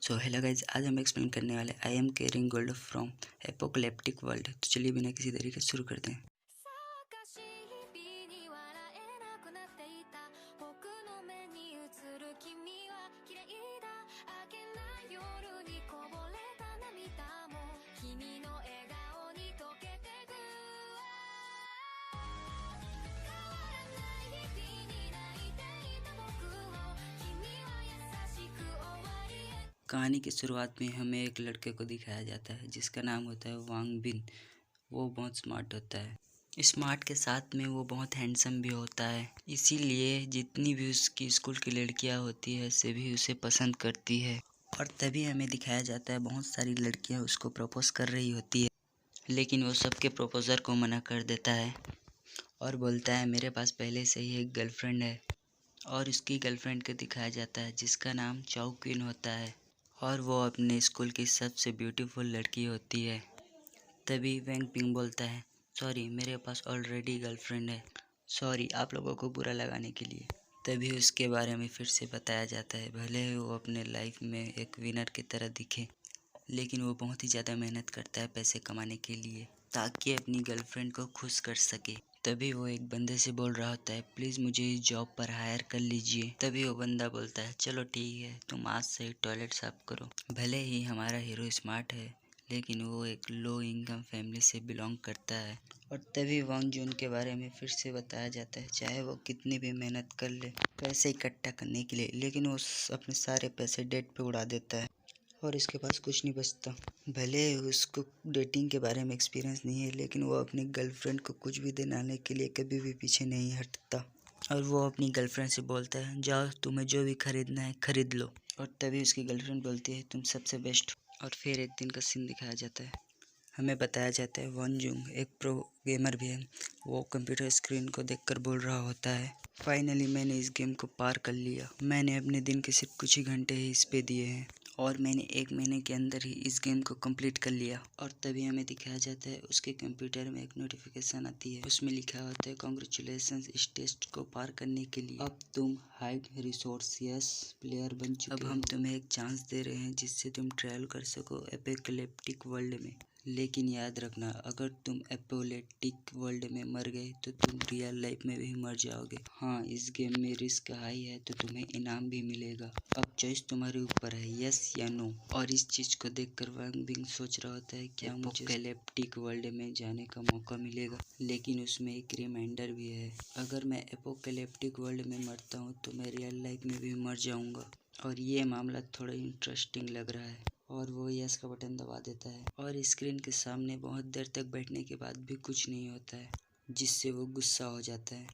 So hello guys, आज हम explain करने वाले I am carrying gold from apocalyptic world. तो चलिए बिना किसी तरीके शुरू करते हैं। कहानी की शुरुआत में हमें एक लड़के को दिखाया जाता है जिसका नाम होता है वांग बिन। वो बहुत स्मार्ट होता है। स्मार्ट के साथ में वो बहुत हैंडसम भी होता है, इसीलिए जितनी भी उसकी स्कूल की लड़कियां होती है सभी उसे पसंद करती है। और तभी हमें दिखाया जाता है बहुत सारी लड़कियां उसको प्रपोज कर रही होती है, लेकिन वो सबके प्रपोजर को मना कर देता है और बोलता है मेरे पास पहले से ही एक गर्लफ्रेंड है। और उसकी गर्लफ्रेंड को दिखाया जाता है जिसका नाम चाओ क्वीन होता है और वो अपने स्कूल की सबसे ब्यूटीफुल लड़की होती है। तभी वैंग पिंग बोलता है सॉरी, मेरे पास ऑलरेडी गर्लफ्रेंड है, सॉरी आप लोगों को बुरा लगाने के लिए। तभी उसके बारे में फिर से बताया जाता है भले ही वो अपने लाइफ में एक विनर की तरह दिखे, लेकिन वो बहुत ही ज़्यादा मेहनत करता है पैसे कमाने के लिए ताकि अपनी गर्लफ्रेंड को खुश कर सके। तभी वो एक बंदे से बोल रहा होता है प्लीज़ मुझे इस जॉब पर हायर कर लीजिए। तभी वो बंदा बोलता है चलो ठीक है, तुम आज से टॉयलेट साफ करो। भले ही हमारा हीरो स्मार्ट है, लेकिन वो एक लो इनकम फैमिली से बिलोंग करता है। और तभी वांग जून के बारे में फिर से बताया जाता है चाहे वो कितनी भी मेहनत कर ले पैसे इकट्ठा करने के लिए, लेकिन वो अपने सारे पैसे डेट पे उड़ा देता है और इसके पास कुछ नहीं बचता। भले उसको डेटिंग के बारे में एक्सपीरियंस नहीं है, लेकिन वो अपनी गर्लफ्रेंड को कुछ भी दिलाने के लिए कभी भी पीछे नहीं हटता। और वो अपनी गर्लफ्रेंड से बोलता है जाओ तुम्हें जो भी खरीदना है खरीद लो। और तभी उसकी गर्लफ्रेंड बोलती है तुम सबसे बेस्ट हो। और फिर एक दिन का सीन दिखाया जाता है। हमें बताया जाता है वन जुंग एक प्रो गेमर भी है। वो कंप्यूटर स्क्रीन को देखकर बोल रहा होता है फाइनली मैंने इस गेम को पार कर लिया। मैंने अपने दिन के सिर्फ कुछ ही घंटे ही इस पे दिए हैं और मैंने 1 महीने के अंदर ही इस गेम को कंप्लीट कर लिया। और तभी हमें दिखाया जाता है उसके कंप्यूटर में एक नोटिफिकेशन आती है, उसमें लिखा होता है कांग्रेचुलेशंस इस टेस्ट को पार करने के लिए अब तुम हाई रिसोर्सियस प्लेयर बन चुके हो। अब हम तुम्हें एक चांस दे रहे हैं जिससे तुम ट्रायल कर सको एपोकलिप्टिक वर्ल्ड में। लेकिन याद रखना अगर तुम एपोकलिप्टिक वर्ल्ड में मर गए तो तुम रियल लाइफ में भी मर जाओगे। हाँ, इस गेम में रिस्क हाई है तो तुम्हें इनाम भी मिलेगा। अब चॉइस तुम्हारे ऊपर है, यस या नो। और इस चीज को देखकर वांग बिंग सोच रहा होता है क्या मुझे एपोकलिप्टिक वर्ल्ड में जाने का मौका मिलेगा। लेकिन उसमें एक रिमाइंडर भी है, अगर मैं एपोकलिप्टिक वर्ल्ड में मरता हूँ तो मैं रियल लाइफ में भी मर जाऊंगा। और ये मामला थोड़ा इंटरेस्टिंग लग रहा है और वो यस का बटन दबा देता है। और स्क्रीन के सामने बहुत देर तक बैठने के बाद भी कुछ नहीं होता है, जिससे वो गुस्सा हो जाता है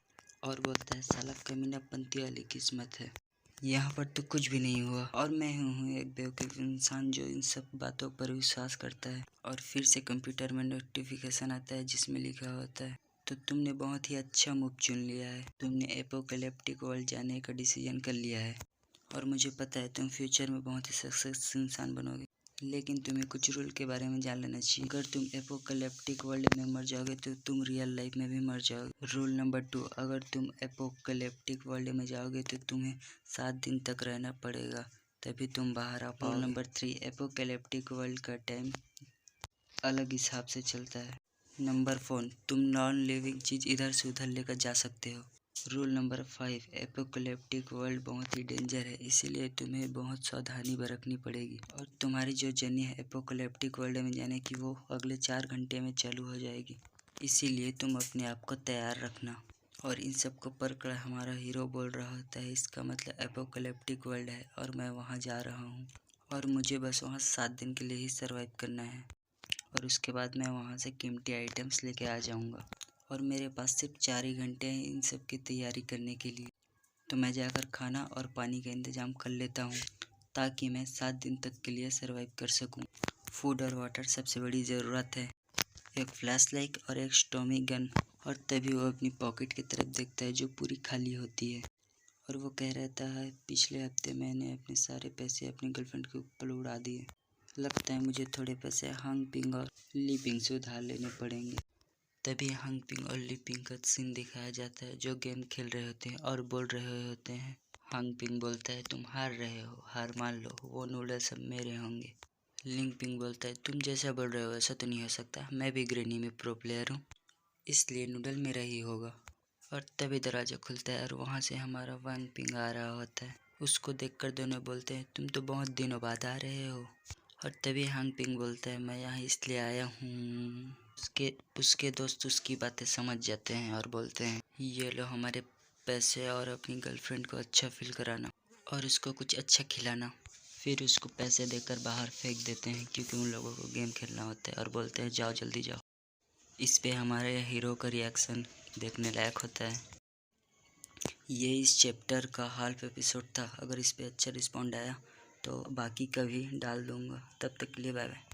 और बोलता है साला कमीनापंती वाली किस्मत है, यहाँ पर तो कुछ भी नहीं हुआ और मैं हूँ एक बेवकूफ़ इंसान जो इन सब बातों पर विश्वास करता है। और फिर से कंप्यूटर में नोटिफिकेशन आता है जिसमें लिखा होता है तो तुमने बहुत ही अच्छा मूव चुन लिया है, तुमने एपोकलिप्टिक वर्ल्ड जाने का डिसीजन कर लिया है और मुझे पता है तुम फ्यूचर में बहुत ही सक्सेस इंसान बनोगे, लेकिन तुम्हें कुछ रूल के बारे में जान लेना चाहिए। अगर तुम एपोकलिप्टिक वर्ल्ड में मर जाओगे तो तुम रियल लाइफ में भी मर जाओगे। रूल नंबर 2, अगर तुम एपोकलिप्टिक वर्ल्ड में जाओगे तो तुम्हें 7 दिन तक रहना पड़ेगा तभी तुम बाहर आ पाओगे। रूल नंबर 3, एपोकलिप्टिक वर्ल्ड का टाइम अलग हिसाब से चलता है। नंबर 4, तुम नॉन लिविंग चीज़ इधर से उधर लेकर जा सकते हो। रूल नंबर 5, एपोकलिप्टिक वर्ल्ड बहुत ही डेंजर है, इसीलिए तुम्हें बहुत सावधानी बरतनी पड़ेगी और तुम्हारी जो जर्नी है एपोकलिप्टिक वर्ल्ड में जाने की वो अगले 4 घंटे में चालू हो जाएगी, इसीलिए तुम अपने आप को तैयार रखना। और इन सब को पढ़कर हमारा हीरो बोल रहा होता है इसका मतलब एपोकलिप्टिक वर्ल्ड है और मैं वहाँ जा रहा हूँ और मुझे बस वहाँ 7 दिन के लिए ही सर्वाइव करना है और उसके बाद मैं वहाँ से कीमती आइटम्स लेके आ जाऊँगा और मेरे पास सिर्फ 4 ही घंटे हैं इन सब की तैयारी करने के लिए। तो मैं जाकर खाना और पानी का इंतज़ाम कर लेता हूँ ताकि मैं 7 दिन तक के लिए सर्वाइव कर सकूँ। फूड और वाटर सबसे बड़ी ज़रूरत है, एक फ्लैश लाइट और एक स्टॉमी गन। और तभी वो अपनी पॉकेट की तरफ देखता है जो पूरी खाली होती है और वो कह रहता है पिछले हफ्ते मैंने अपने सारे पैसे अपनी गर्लफ्रेंड के ऊपर उड़ा दिए, लगता है मुझे थोड़े पैसे हांग पिंग और ली पिंग से उधार लेने पड़ेंगे। तभी हांग पिंग और ली पिंग का सीन दिखाया जाता है जो गेम खेल रहे होते हैं और बोल रहे होते हैं हांग पिंग बोलता है तुम हार रहे हो, हार मान लो, वो नूडल सब मेरे होंगे। लिंग पिंग बोलता है तुम जैसा बोल रहे हो वैसा तो नहीं हो सकता, मैं भी ग्रेनी में प्रो प्लेयर हूँ, इसलिए नूडल मेरा ही होगा। और तभी दरवाज़ा खुलता है और वहाँ से हमारा वांग पिंग आ रहा होता है। उसको देखकर दोनों बोलते हैं तुम तो बहुत दिनों बाद आ रहे हो। और तभी हांग पिंग बोलता है मैं यहाँ इसलिए आया हूँ। उसके दोस्त उसकी बातें समझ जाते हैं और बोलते हैं ये लो हमारे पैसे और अपनी गर्लफ्रेंड को अच्छा फील कराना और उसको कुछ अच्छा खिलाना। फिर उसको पैसे देकर बाहर फेंक देते हैं क्योंकि उन लोगों को गेम खेलना होता है और बोलते हैं जाओ जल्दी जाओ। इस पे हमारे हीरो का रिएक्शन देखने लायक होता है। ये इस चैप्टर का हाल्फ एपिसोड था। अगर इस पे अच्छा रिस्पॉन्ड आया तो बाकी का भी डाल दूँगा। तब तक के लिए बाय बाय।